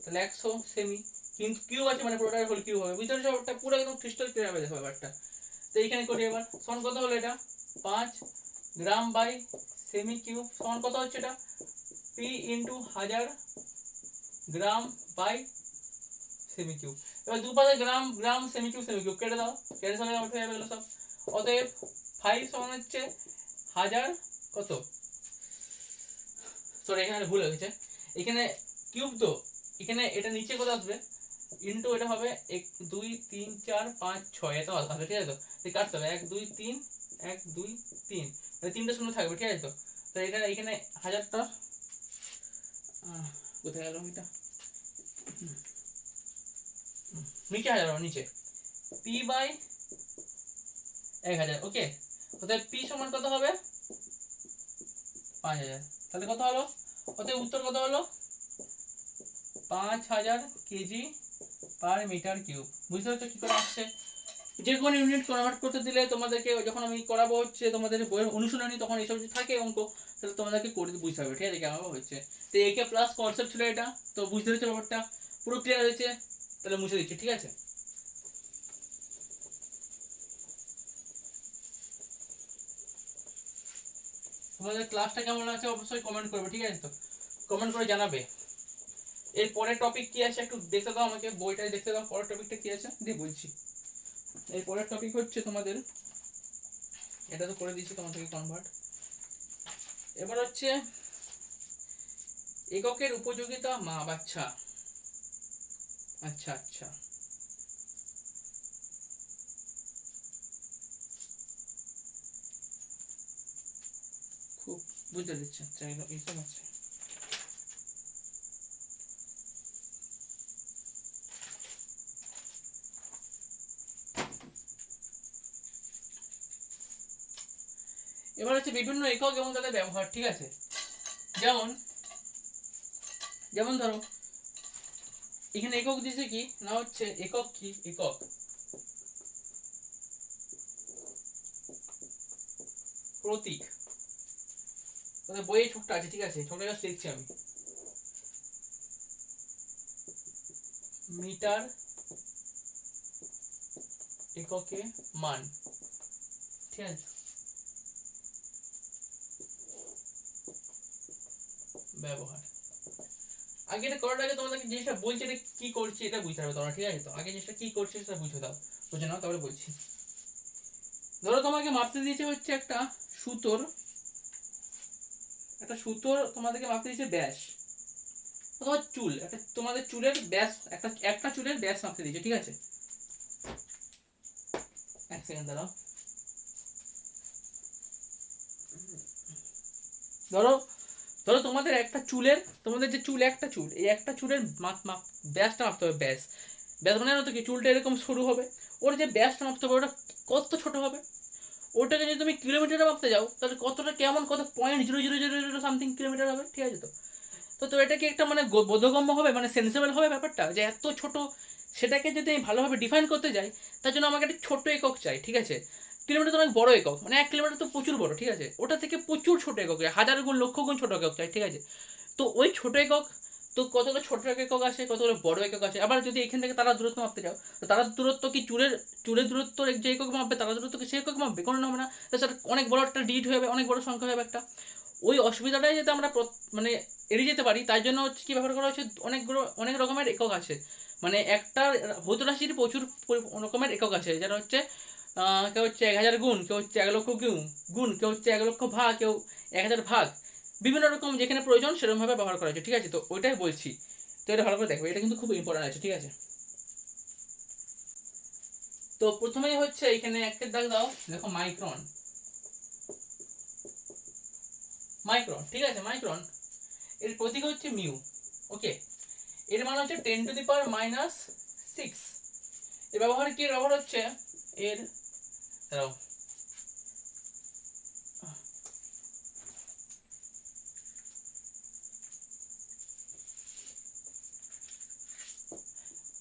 তাহলে 100 সেমি, কিন্তু কিউব আছে মানে পুরোটা হোল কিউব হবে। বুঝতে পারছো ব্যাপারটা? পুরো একদম ক্রিস্টাল ক্লিয়ার হবে দেখো ব্যাপারটা। তো এইখানে করি এবার, সমান কত হলো এটা 5 গ্রাম বাই সেমি কিউব, সমান কত হচ্ছে এটা p into 1000 gram by cm cube. এবার দুপাশে গ্রাম গ্রাম সেমি কিউব কেটে দাও, কেটে সবাই উঠে যাবে এগুলো সব। অতএব 5 সমান হচ্ছে 1000 কত, সরি এখানে ভুল হয়েছে, এখানে কিউব তো এখানে এটা নিচে কত আসবে ইন্টু এটা হবে 1 2 3 4 5 6 এটা আসবে, ঠিক আছে? তো কাটতে হবে 1 2 3 1 2 3, মানে তিনটা শূন্য থাকবে, ঠিক আছে? তো এটা এখানে 1000টা কোথায় গেল এটা, নিচে 1000 নিচে পি বাই 1000, ওকে। অতএব পি সমান কত হবে 5000, তাহলে কত হলো, অতএব উত্তর কত হলো 5000 কেজি পার মিটার কিউব। বুঝতে পারছো কি করে আসছে? যে কোনো ইউনিট কনভার্ট করতে দিলে তোমাদেরকে যখন আমি করাবো হচ্ছে তোমাদের বইয়ের অনুশীলনী, তখন এইসব যদি থাকে অঙ্ক, তাহলে তোমাদেরকে করে বুঝতে হবে, ঠিক আছে? কেমন হচ্ছে, তো একে প্লাস কনসেপ্ট ছিল এটা, তো বুঝতে পেরেছো ব্যাপারটা? পুরো ক্লিয়ার হয়েছে? তাহলে মুছে দিচ্ছি, ঠিক আছে? তোমাদের ক্লাসটা কেমন আছে অবশ্যই কমেন্ট করবে, ঠিক আছে? তো কমেন্ট করে জানাবে। এর পরের টপিক কি আছে একটু দেখতে দাও আমাকে, বইটাই দেখতে দাও, পরের টপিকটা কি আছে দিয়ে বলছি। এর পরের টপিক হচ্ছে তোমাদের, এটা তো করে দিয়েছি তোমাদেরকে কনভার্ট, এবার হচ্ছে এককের উপযোগিতা মাপ। আচ্ছা আচ্ছা আচ্ছা, খুব বুঝতে দিচ্ছে, আচ্ছা এইসব আছে। এবার হচ্ছে বিভিন্ন একক এবং তাদের ব্যবহার, ঠিক আছে? যেমন যেমন ধরো এখানে একক দিয়েছে কি না, হচ্ছে একক কি, একক প্রতীক, বইয়ে ছোটটা আছে, ঠিক আছে? ছোট গাছ লিখছি আমি, মিটার এককে মান, ঠিক আছে? ব্যবহার, আগে এটা করার আগে তোমাদেরকে জিনিসটা বলছি এটা কি করছি এটা বুঝতে হবে তোমরা, ঠিক আছে? তো আগে জিনিসটা কি করছে সেটা বুঝে দাও, বুঝে নাও তারপরে বলছি। ধরো তোমাকে মাপতে দিয়েছে হচ্ছে একটা সুতোর, একটা সুতোর তোমাদেরকে মাপতে দিয়েছে ব্যাস, তোমার চুল, একটা তোমাদের চুলের ব্যাস, একটা একটা চুলের ব্যাস মাপতে দিয়েছে, ঠিক আছে? এক সেকেন্ড দাঁড়াও, ধরো ধরো তোমাদের একটা চুলের, তোমাদের যে চুল একটা চুল, এই একটা চুলের মাপ ব্যাসটা মাপতে হবে, ব্যাস। ব্যাস মানে তো কি, চুলটা এরকম সরু হবে, ওর যে ব্যাসটা মাপতে হবে ওটা কত ছোট হবে, ওটাকে যদি তুমি কিলোমিটারে মাপতে যাও তাহলে কতটা কেমন, কত 0.0000 সামথিং কিলোমিটার হবে, ঠিক আছে? তো তো তো এটা কি একটা মানে বোধগম্য হবে, মানে সেন্সেবল হবে ব্যাপারটা যে এত ছোট? সেটাকে যদি আমি ভালোভাবে ডিফাইন করতে যাই তার জন্য আমাকে একটা ছোট্ট একক চাই, ঠিক আছে? কিলোমিটার তো অনেক বড় একক, মানে 1 কিলোমিটার তো প্রচুর বড়, ঠিক আছে? ওটা থেকে প্রচুর ছোট একক চাই, হাজার গুণ লক্ষ গুণ ছোট একক চাই, ঠিক আছে? তো ওই ছোট একক, তো কতগুলো ছোট একক আছে, কতগুলো বড় একক আছে। আবার যদি এখান থেকে তারা দূরত্ব মাপতে যাও, তো তারা দূরত্ব কি চুলের চুলের দূরত্ব যে একক মাপবে তারা দূরত্ব কি সেই একক মাপবে? কোনো হবে না, তো সেটা অনেক বড় একটা ডিজিট হবে, অনেক বড় সংখ্যা হবে একটা। ওই অসুবিধাটাই যাতে আমরা মানে এড়িয়ে যেতে পারি তাই জন্য হচ্ছে কি ব্যবহার করা হচ্ছে, অনেকগুলো অনেক রকমের একক আছে, মানে একটা ভৌত রাশির প্রচুর রকমের একক আছে, যারা হচ্ছে কেউ হচ্ছে 1000 গুণ, কেউ হচ্ছে 1 লক্ষ গুণ, কেউ হচ্ছে 1 লক্ষ ভাগ, কেউ 1000 ভাগ, বিভিন্ন রকম যেখানে প্রয়োজন সেরকম ভাবে ব্যবহার করা হচ্ছে, ঠিক আছে? তো ওইটাই বলছি, তো এটা ভালো করে দেখো, এটা কিন্তু খুব ইম্পর্টেন্ট আছে, ঠিক আছে? তো প্রথমেই হচ্ছে এখানে একটা দাগ দাও, দেখো মাইক্রন, মাইক্রন, ঠিক আছে? মাইক্রন এর প্রতীক হচ্ছে মিউ, ওকে। এর মান হচ্ছে 10⁻⁻⁶। এর ব্যবহার কি, ব্যবহার হচ্ছে এর, দাঁড়াও,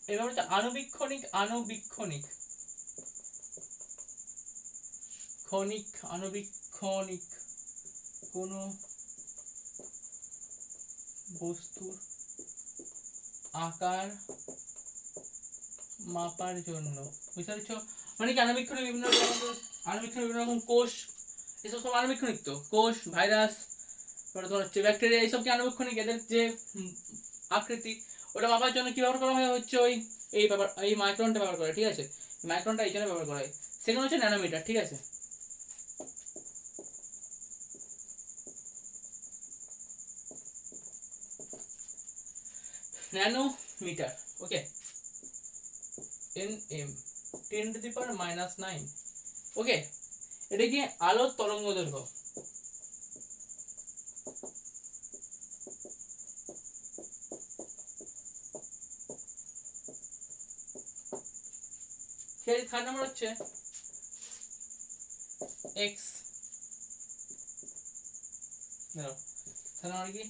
এর ব্যবহার হচ্ছে আণুবীক্ষণিক, আণুবীক্ষণিক ক্ষণিক আণুবীক্ষণিক কোনো বস্তুর আকার মাপার জন্য, বুঝতে পারছো? মানে কি আণুবীক্ষণিক বিভিন্ন রকম কোষ, এসব সব আণুবীক্ষণিক। তো কোষ, ভাইরাস, তারপরে তোমার হচ্ছে ব্যাকটেরিয়া, এইসব কি আণুবীক্ষণিক। এদের যে আকৃতি ওটা মাপার জন্য কি ব্যবহার করা হয় হচ্ছে ওই এই মাইক্রনটা ব্যবহার করে, ঠিক আছে? মাইক্রনটা এই জন্য ব্যবহার করা হয়। সেখানে হচ্ছে ন্যানোমিটার, ঠিক আছে? ন্যানোমিটার, ওকে, nm 10⁻⁹, ওকে। এটা কি আলোর তরঙ্গ দৈর্ঘ্য। সেই থার্ড নাম্বার হচ্ছে x, দাঁড়াও, থার্ড নাম্বার কি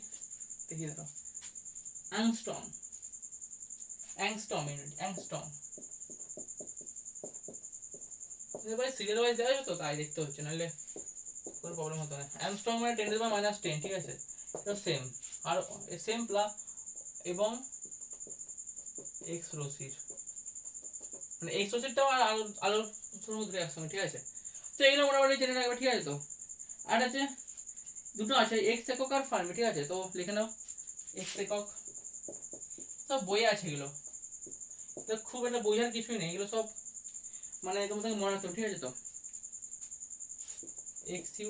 দেখিয়ে দাও, অ্যাংস্ট্রম, ইউনিট, অ্যাংস্ট্রম। এবারে সিরিয়াল ওয়াইজ দেওয়া তো তাই দেখতে হচ্ছে, নাহলে কোনো প্রবলেম হতো না। অ্যাংস্ট্রম মানে 10⁻⁻10, ঠিক আছে? এটা সেম, আর সেম প্লাস এবং এক্স রশ্মির, মানে এক্স রশ্মিরটাও আর আলোর সমুদ্রে একসঙ্গে, ঠিক আছে? তো এগুলো মোটামুটি জেনে রাখবে, ঠিক আছে? তো আর আছে দুটো আছে, এক্স একক আর ফার্মি, ঠিক আছে? তো লিখে নাও এক্স একক, সব বইয়ে আছে এগুলো, তো খুব একটা বোঝার কিছুই নেই, এগুলো সব মানে তোমাদের মনে রাখতে হবে, ঠিক আছে? তো এক্স ইউ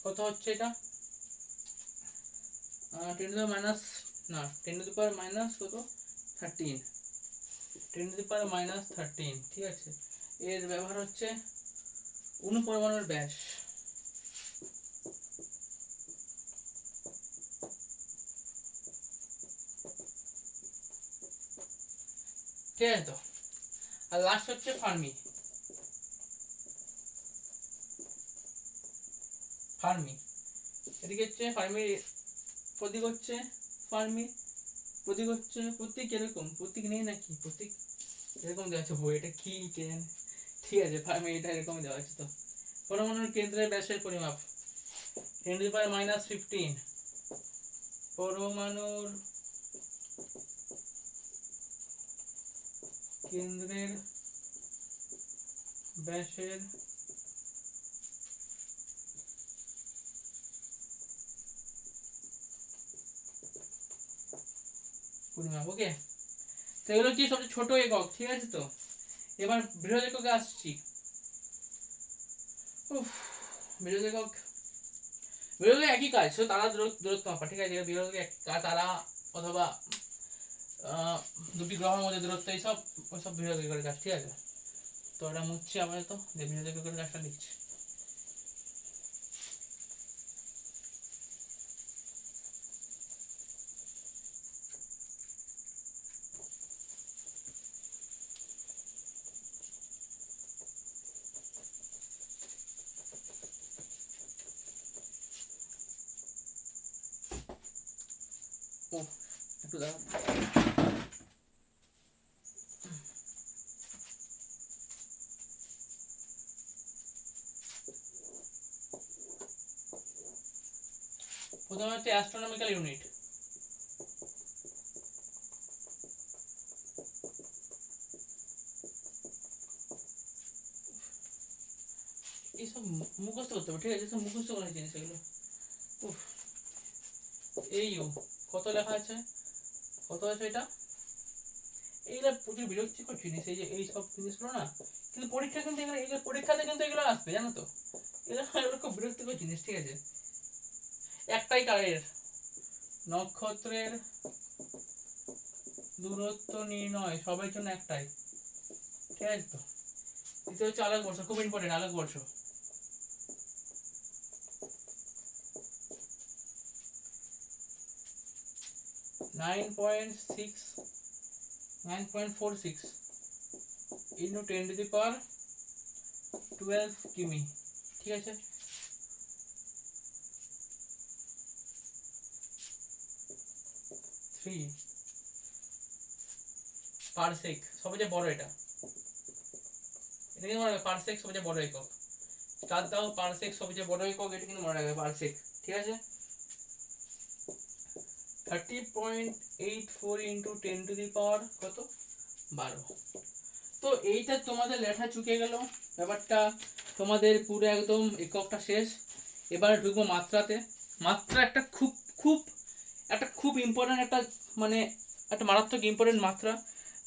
কত হচ্ছে এটা, 10⁻, না 10⁻- কত, 13, 10⁻⁻13, ঠিক আছে? এর ব্যবহার হচ্ছে অণু পরমাণুর ব্যাস, ঠিক আছে? তো আর লাস্ট হচ্ছে ফার্মি, ফার্মি এদিকে হচ্ছে ফার্মির প্রতীক হচ্ছে, ফার্মি প্রতীক হচ্ছে, প্রতীক এরকম, প্রতীক নেই নাকি, প্রতীক এরকম দেওয়া আছে বই, এটা কি কেন, ঠিক আছে? ফার্মি এটা এরকম দেওয়া আছে। তো পরমাণুর কেন্দ্রের ব্যাসের পরিমাপ 10⁻15, পরমাণুর কেন্দ্রের ব্যাসের পরিমাপ, ওকে। তো এগুলো কি সবচেয়ে ছোট একক, ঠিক আছে? তো এবার বৃহৎ এককে আসছি। বৃহৎ একক, বৃহৎ একক একই কাজ, শুধু তারা দূরত্ব মাপা, ঠিক আছে? বৃহৎ একক তারা অথবা দুটি গ্রহের মধ্যে দূরত্ব, এইসব ওইসব বৃহৎ এককের কাজ, ঠিক আছে? তো এটা মুছছি আপাতত, যে বৃহৎ এককের কাজটা লিখছি। ও একটু দাঁড়াও, প্রথমে হচ্ছে অ্যাস্ট্রোনমিক্যাল ইউনিট, এইসব মুখস্থ করতে হবে, ঠিক আছে? সব মুখস্থ করার জিনিস এগুলো। এই কত লেখা আছে, কত আছে এটা, এইগুলো প্রচুর বিরক্তিকর জিনিস, এই যে এই সব জিনিসগুলো না, কিন্তু পরীক্ষা কিন্তু এগুলো পরীক্ষাতে কিন্তু এগুলো আসবে, জানো তো? এগুলো খুব বিরক্তিকর জিনিস, ঠিক আছে? একটাই কারের নক্ষত্রের দূরত্ব নির্ণয় সবার জন্য একটাই, ঠিক আছে? তো দ্বিতীয় হচ্ছে আলোকবর্ষ, খুব ইম্পর্টেন্ট, আলোকবর্ষ 9.46 into 10⁻12 কিমি, ঠিক আছে? পারসেক সবচেয়ে বড়, এটা এটা কি মনে হয় পারসেক সবচেয়ে বড় একক, চার দাও পারসেক সবচেয়ে বড় একক, এটা কিন্তু মনে রাখবে পারসেক, ঠিক আছে। 30.84 ইন্টু 10⁻, কত, 12। তো এইটা তোমাদের লেখা চুকে গেল ব্যাপারটা, তোমাদের পুরো একদম এককটা শেষ। এবার ঢুকবো মাত্রাতে। মাত্রা একটা খুব খুব খুব ইম্পর্টেন্ট একটা, মানে একটা মারাত্মক ইম্পর্টেন্ট মাত্রা।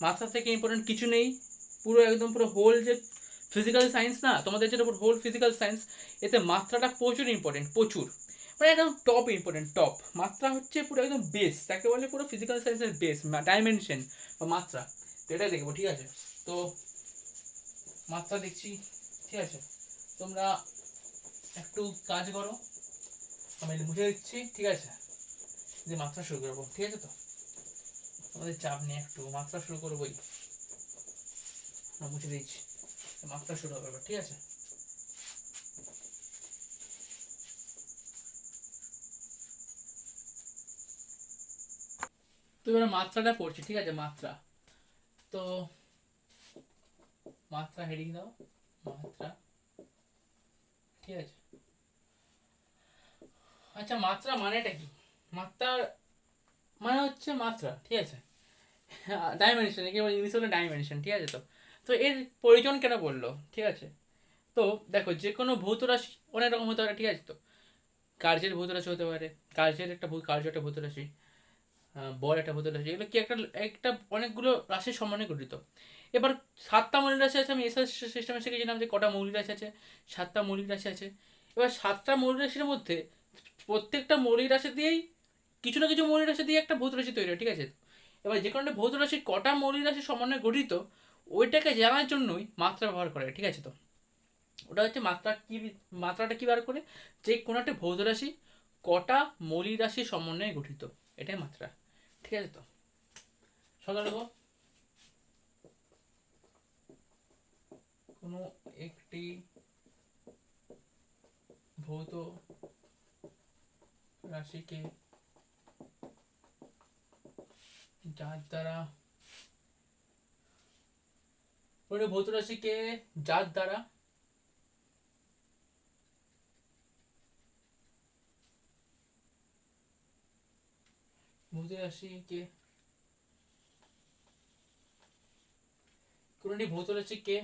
মাত্রা থেকে ইম্পর্টেন্ট কিছু নেই, পুরো একদম পুরো হোল যে ফিজিক্যাল সায়েন্স না তোমাদের, যেটা হোল ফিজিক্যাল সায়েন্স, এতে মাত্রাটা প্রচুর ইম্পর্টেন্ট, প্রচুর, মানে একদম টপ ইম্পর্টেন্ট, টপ। মাত্রা হচ্ছে পুরো একদম বেস, তাকে বলে পুরো ফিজিক্যাল সায়েন্সের বেস, ডাইমেনশন বা মাত্রা। তো এটাই দেখবো, ঠিক আছে। তো মাত্রা দেখছি, ঠিক আছে। তোমরা একটু কাজ করো, আমি বুঝে দিচ্ছি, ঠিক আছে। যে মাত্রা শুরু করবো, ঠিক আছে। তো আমাদের চাপ নিয়ে একটু মাত্রা শুরু করবোই, মুছে দিচ্ছি, মাত্রা শুরু হবে, ঠিক আছে। তো এবার মাত্রাটা পড়ছি, ঠিক আছে। মাত্রা, তো মাত্রা হেডিং দাও, মাত্রা, ঠিক আছে। আচ্ছা, মাত্রা মানেটা কি? মাত্রা মানে হচ্ছে মাত্রা, ঠিক আছে। ডাইমেনশন, একে বলে ইংলিশ হলো ডাইমেনশন, ঠিক আছে। তো তো এর প্রয়োজন কেন পড়লো, ঠিক আছে। তো দেখো, যে কোনো ভৌত রাশি অনেক রকম হতে পারে, ঠিক আছে। তো কার্যের ভৌত রাশি হতে পারে, কার্যের একটা কার্য একটা ভৌত রাশি, বল একটা ভৌত রাশি, এগুলো কি একটা একটা অনেকগুলো রাশির সম্মানে গঠিত। এবার 7টা মৌলিক রাশি আছে, আমি এসএস সিস্টেমে শিখেছিলাম যে কটা মৌলিক রাশি আছে, 7টা মৌলিক রাশি আছে। এবার 7টা মৌলিক রাশির মধ্যে প্রত্যেকটা মৌলিক রাশি দিয়েই কিছু না কিছু মৌলিক রাশি দিয়ে একটা ভৌত রাশি তৈরি হয়, ঠিক আছে। এবার যে কোনো একটা ভৌত রাশি কটা মৌলিক রাশি সমন্বয়ে গঠিত, ওইটাকে জানার জন্যই মাত্রা ব্যবহার করে, ঠিক আছে। তো ওটা হচ্ছে মাত্রা কি, মাত্রাটা কি বার করে, যে কোনো একটা ভৌত রাশি কটা মৌলিক রাশির সমন্বয়ে গঠিত, এটাই মাত্রা, ঠিক আছে। তো সকাল দেখো, কোনো একটি ভৌত রাশিকে যার দ্বারা, কোনো ভৌত রাশিকে যার দ্বারা ভৌত রাশিকে, কোনো একটি ভৌত রাশিকে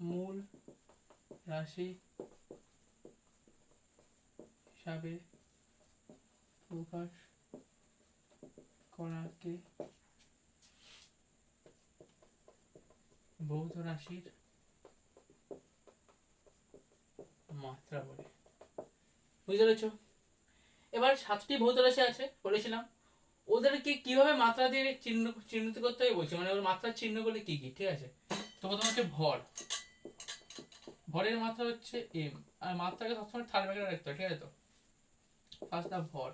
মূল রাশি হিসাবে প্রকাশ করাকে ভৌত রাশির মাত্রা বলে, বুঝতে পেরেছ। এবার 7টি ভৌত রাশি আছে বলেছিলাম, ওদেরকে কিভাবে মাত্রা দিয়ে চিহ্নিত করতে হবে বলছি, মানে ওর মাত্রার চিহ্নগুলো কি কি, ঠিক আছে। তো প্রথম হচ্ছে ভর, ভরের মাত্রা হচ্ছে এম, আর মাত্রাকে সবসময় থার্ড ব্র্যাকেটে রাখতে হয়, ঠিক আছে। তো ফার্স্ট ভর,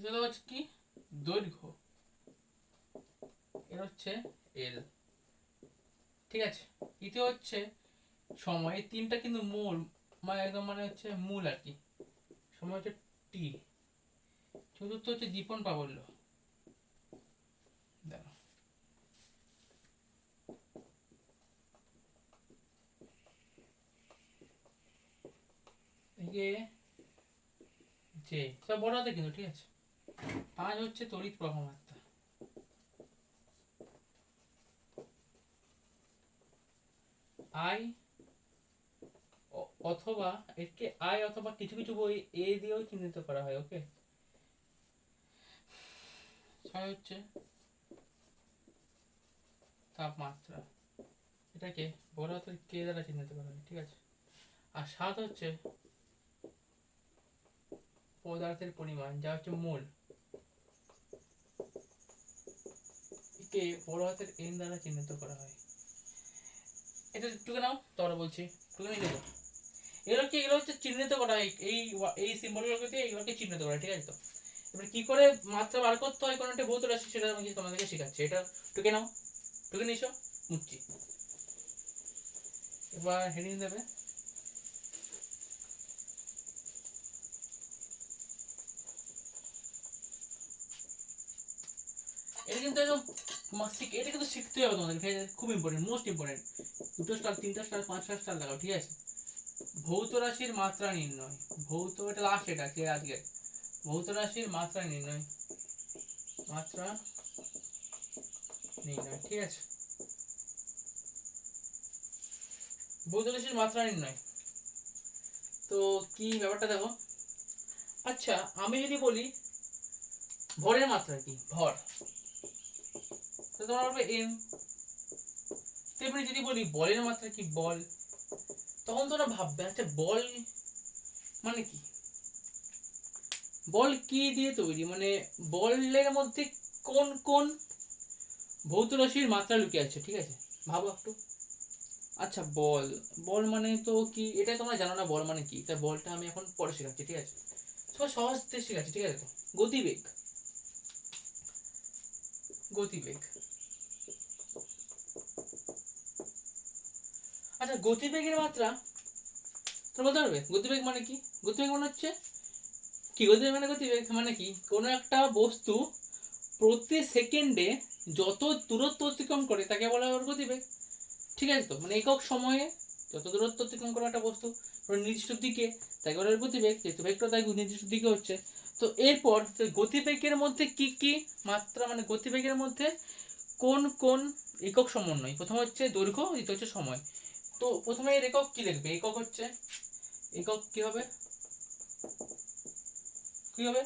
সেটা হচ্ছে কি, দৈর্ঘ্য, এর হচ্ছে এল, ঠিক আছে। দ্বিতীয় হচ্ছে সময়, এই তিনটা কিন্তু মূল, মানে একদম মানে হচ্ছে মূল আর কি। সময় হচ্ছে টি। চতুর্থ হচ্ছে দীপন প্রাবল্য, দেখো এদিকে যে সব বড় হাতে কিন্তু, ঠিক আছে। 5 হচ্ছে তড়িৎ প্রবাহ মাত্রা, আই অথবা একে আই অথবা কিছু কিছু বই এ দিয়েও চিহ্নিত করা হয়, ওকে। 6 হচ্ছে তাপমাত্রা, এটাকে বড় হাতের কে দ্বারা চিহ্নিত করা হয়, ঠিক আছে। আর 7 হচ্ছে পদার্থের পরিমাণ, যা হচ্ছে মোল, একে বড় হাতের এন দ্বারা চিহ্নিত করা হয়। এটা টুকে নাও, তারপরে বলছি, টুকে নিয়ে দেবো। এগুলো হচ্ছে চিহ্নিত করা হয়, এই সিম্বলগুলোকে দিয়ে এগুলোকে চিহ্নিত করা, ঠিক আছে। তো এবার কি করে মাত্রা বার করতে হয় কোনো একটা ভৌত রাশি, সেটা আমি তোমাদেরকে শেখাচ্ছি। এটা টুকে নাও, টুকে নিছো, মুচ্ছি। এবার হেডিং দেবে, এটা কিন্তু একদম এটা কিন্তু শিখতে হবে তোমাদের, খুব ইম্পর্টেন্ট, মোস্ট ইম্পর্টেন্ট। 2টো স্টার, 3টা স্টার, 5টা স্টার লাগাও, ঠিক আছে। ভৌত রাশির মাত্রা নির্ণয়, এটা লাস্ট, এটা কি আজকে ভৌত রাশির মাত্রা নির্ণয়, ঠিক আছে। ভৌত রাশির মাত্রা নির্ণয়, তো কি ব্যাপারটা দেখো। আচ্ছা, আমি যদি বলি ভরের মাত্রা কি, ভর, তো তোমরা বলবে এম। তেমনি যদি বলি বলের মাত্রা কি, বল, তখন তোমরা ভাববে আচ্ছা বল মানে কি, বল কি দিয়ে তৈরি, মানে বলের মধ্যে কোন কোন ভৌত রাশির মাত্রা লুকিয়ে আছে, ঠিক আছে, ভাবো একটু। আচ্ছা বল, মানে তো কি, এটা তোমরা জানো না বল মানে কি, তাই বলটা আমি এখন পরে শেখাচ্ছি, ঠিক আছে, সব সহজতে শেখাচ্ছি, ঠিক আছে। তো গতিবেগ, আচ্ছা গতিবেগের মাত্রা তোমরা বলতে পারবে, গতিবেগ মানে কি? গতিবেগ মানে হচ্ছে কি, গতিবেগ মানে কি, কোনো একটা বস্তু প্রতি সেকেন্ডে যত দূরত্ব অতিক্রম করে তাকে বলা হয় গতিবেগ, ঠিক আছে। তো মানে একক সময়ে যত দূরত্ব অতিক্রম করে একটা বস্তু নির্দিষ্ট দিকে, তাকে বলা হয় গতিবেগ, যেহেতু ভেক্টর তাই নির্দিষ্ট দিকে হচ্ছে। তো এরপর গতিবেগের মধ্যে কি কি মাত্রা, মানে গতিবেগের মধ্যে কোন কোন একক সমন্বয়, প্রথম হচ্ছে দৈর্ঘ্য, দ্বিতীয় হচ্ছে সময়। তো প্রথমে এর একক কি লিখবে, একক হচ্ছে, একক কি হবে,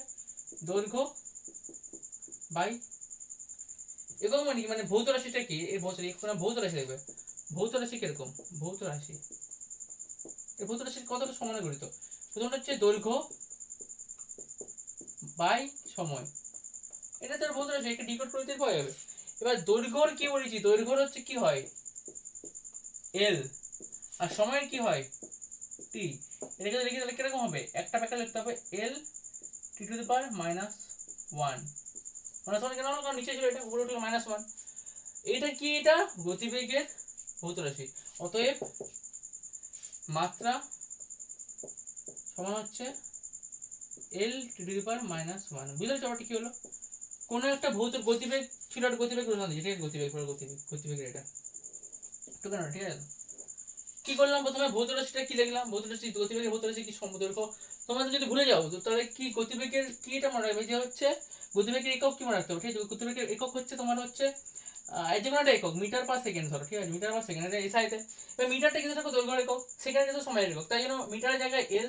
দৈর্ঘ্য বাই, একক মানে কি, মানে ভৌত রাশিটা কি, এই ভৌত রাশি দেখবে, ভৌত রাশি কিরকম, ভৌত রাশি, এই ভৌত রাশির কতটা সমানে গঠিত, প্রথমটা হচ্ছে দৈর্ঘ্য বাই সময়, এটা তোর ভৌত রাশি, এটা ডিকোড করে দিতে পাওয়া যাবে। এবার দৈর্ঘ্যর কি বলেছি, দৈর্ঘ্যর হচ্ছে কি হয় এল, আর সময়ের কি হয় টি। এটাকে লিখে তাহলে কিরকম হবে, একটা ব্যাখ্যা লিখতে হবে L T to the power minus one, minus one কেন, কারণ নিচে ছিল এটা, উপরে উঠলো মাইনাস ওয়ান। এটা কি, এটা গতিবেগের ভৌত রাশি, অতএব মাত্রা সমান হচ্ছে L T to the power minus one. বুঝতে পারছো ব্যাপারটা কি হলো, কোনো একটা ভৌত গতিবেগ ছিল, একটা গতিবেগ উদাহরণ দিচ্ছি, ঠিক আছে, গতিবেগের এটা একটু কেন, ঠিক আছে। কি করলাম, প্রথমে ভৌত রাশিটা কি লিখলাম, ভৌত রাশি, গতিবেগের ভৌত রাশি কি, দৈর্ঘ্য। তোমরা যদি ভুলে যাও তাহলে কি গতিবেগের কি এটা মনে রাখবে, যে হচ্ছে গতিবেগের একক কি মনে রাখতে হবে, ঠিক আছে। গতিবেগের একক হচ্ছে তোমার হচ্ছে যে কোনো একটা একক, মিটার পার সেকেন্ড ধরো, ঠিক আছে, মিটার পার সেকেন্ড, এটা এসআইতে। এবার মিটারটা কিন্তু থাকো দৈর্ঘ্যের একক, সেকেন্ড কিন্তু সময়ের একক, তাই জন্য মিটারের জায়গায় এল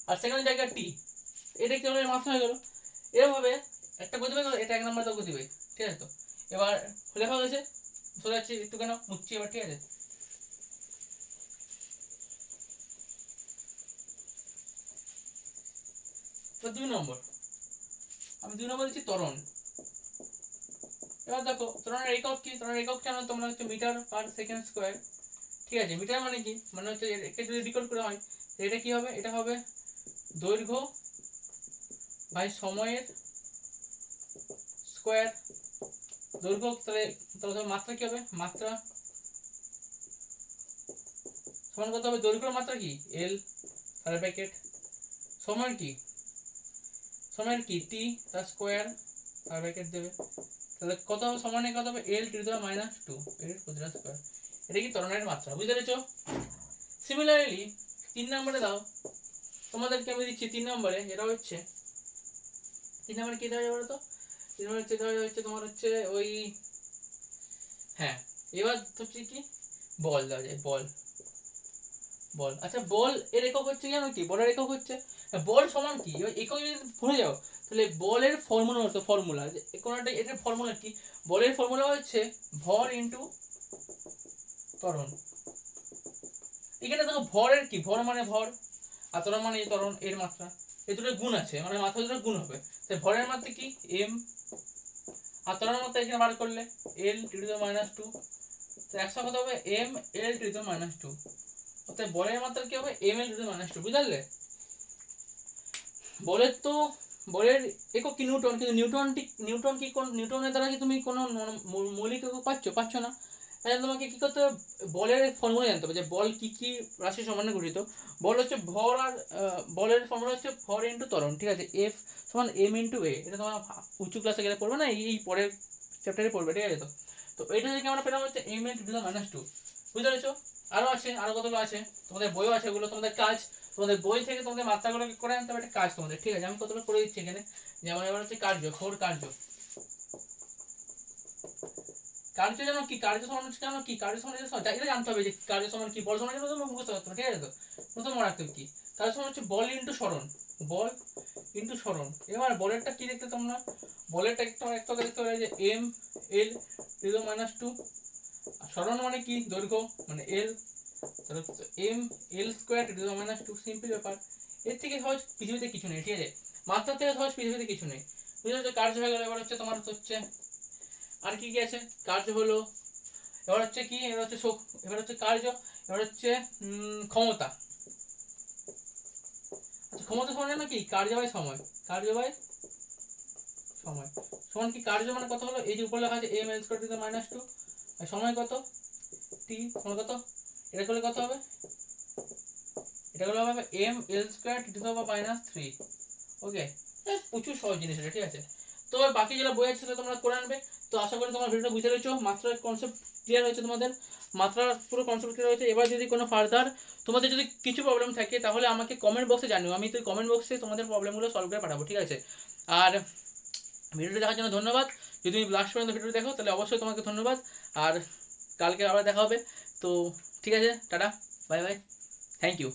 আর সেকেন্ডের জায়গায় টি, এটা কি হলো, মাত্রা হয়ে গেল। এরভাবে একটা গতিবেগ, এটা এক নম্বর গতিবেগ, ঠিক আছে। তো এবার লেখা হয়েছে, চলে যাচ্ছি একটু কেন মুচ্ছি এবার, ঠিক আছে। তো 2 নম্বর, আমি 2 নম্বর দিচ্ছি ত্বরণ। এবার দেখো ত্বরণের একক কি, ত্বরণের একক জানো তোমরা হচ্ছে মিটার পার সেকেন্ড স্কয়ার, ঠিক আছে। মিটার মানে কি, মানে হচ্ছে একে যদি ডিকোড করা হয় এটা কি হবে, এটা হবে দৈর্ঘ্য বাই সময়ের স্কয়ার। দৈর্ঘ্য তাহলে তাহলে মাত্রা কি হবে, মাত্রা সমান কত হবে, দৈর্ঘ্যের মাত্রা কি এল তার ব্র্যাকেট, সময়ের কি টি তার স্কয়ার তার ব্র্যাকেট দেবে, তাহলে কত হবে, সমানে কত হবে L T to the minus 2 এর প্রতিটা স্কয়ার। এটা কি ত্বরণের মাত্রা, বুঝতে পেরেছো। সিমিলারলি 3 নম্বরে দাও, তোমাদেরকে আমি দিচ্ছি 3 নম্বরে, এটা হচ্ছে 3 নম্বরে কি দেওয়া যাবে তো, 3 নম্বরে হচ্ছে তোমার হচ্ছে ওই, হ্যাঁ এবার হচ্ছে কি বল দেওয়া যায়, বল আচ্ছা বল এর একক হচ্ছে জানো কি, বলের একক হচ্ছে, বল সমান কি, এবার একক যদি ভুলে যাও তাহলে বলের ফর্মুলা হতো, ফর্মুলা কোন একটা, এটার ফর্মুলা কি, বলের ফর্মুলা হচ্ছে ভর ইনটু ত্বরণ। এখানে দেখো ভরের কি, ভর মানে ভর, আর ত্বরণ মানে ত্বরণ, এর মাত্রা, এই দুটো গুণ আছে, মানে মাত্রা দুটো গুণ হবে, তাই ভরের মাত্রা কি এম, আর ত্বরণের মাত্রা এখানে বার করলে এল টি টু দি মাইনাস 2, তো একশো কত হবে M L T to the minus 2, অর্থাৎ বলের মাত্রা কি হবে M L to the minus 2, বুঝলে। বলের তো বলের একক কি নিউটন, কিন্তু নিউটন কি কোন নিউটনের দ্বারা কি তুমি কোনো মৌলিক একক পাচ্ছ না, তাহলে তোমাকে কি করতে হবে, বলের ফর্মুলা জানতে হবে, যে বল কি কি রাশি সমানে গঠিত। বল হচ্ছে ভর, আর বলের ফর্মুলা হচ্ছে ভর ইনটু ত্বরণ, ঠিক আছে, এফ সমান এম ইনটু এ, এটা তোমার উঁচু ক্লাসে গেলে পড়বে না, এই পরের চ্যাপ্টারে পড়বে, ঠিক আছে। তো তো এটা থেকে আমরা পেলাম হচ্ছে m n to minus two. বুঝতে পেরেছো? আরো আছে, আরো কতগুলো আছে, তোমাদের বইও আছে, ওগুলো তোমাদের কাজ, তোমাদের বই থেকে তোমাদের মাত্রাগুলো করে আনতে হবে, একটা কাজ তোমাদের, ঠিক আছে? আমি কতগুলো করে দিচ্ছি এখানে। যেমন এবার হচ্ছে কার্য, 4 কার্য। কার্য জানো কি? কার্য সমান হচ্ছে জানো কি? কার্য সমান এটা জানতে হবে যে কার্য সমান কি, বল সমান কি, তোমরা মুখস্থ করতে হবে, ঠিক আছে? তো প্রথম মনে রাখতে হবে কি কার্য সমান হচ্ছে বল ইনটু সরণ, বল ইনটু সরণ। এবার বলেরটা কি দেখতে তোমরা? বলেরটা একটা দেখতে হবে যে m l to the minus two. সরণ মানে কি? দৈর্ঘ্য মানে l, তাহলে m l square to the minus two. Simple ব্যাপার, এর থেকে সহজ পৃথিবীতে কিছু নেই, ঠিক আছে? মাত্রা থেকে সহজ পৃথিবীতে কিছু নেই। বুঝলে? কার্য হয়ে গেল। এবার হচ্ছে তোমার হচ্ছে আর কি কি আছে? কার্য হলো, এবার হচ্ছে কি, এবার হচ্ছে এবার হচ্ছে কার্য, এবার হচ্ছে ক্ষমতা। আচ্ছা, ক্ষমতা সমান জানো কি? কার্য বাই সময়, কার্য বাই সময় সমান কি? কার্য মানে কত হলো? এই যে উপরে লেখা আছে m l square to the minus two, আর সময় কত? t, সময় কত? এটা করলে কত হবে? এটা করলে হবে m l square to the minus three. Okay, প্রচুর সহজ জিনিস এটা, ঠিক আছে? তো বাকি যেটা বই আছে সেটা তোমরা করে আনবে। তো আশা করি তোমরা ভিডিওটা বুঝতে পেরেছো, মাত্রার কনসেপ্ট ক্লিয়ার হয়েছে তোমাদের, মাত্রার পুরো কনসেপ্ট ক্লিয়ার হয়েছে। এবার যদি কোনো ফার্দার তোমাদের যদি কিছু প্রবলেম থাকে তাহলে আমাকে কমেন্ট বক্সে জানিও, আমি তো কমেন্ট বক্সে তোমাদের প্রবলেমগুলো সলভ করে পাঠাবো, ঠিক আছে? আর ভিডিওটি দেখার জন্য ধন্যবাদ। যদি তুমি লাস্ট পর্যন্ত ভিডিও দেখো তাহলে অবশ্যই তোমাকে ধন্যবাদ। আর কালকে আবার দেখা হবে। তো ঠিক আছে, tata, bye bye, thank you.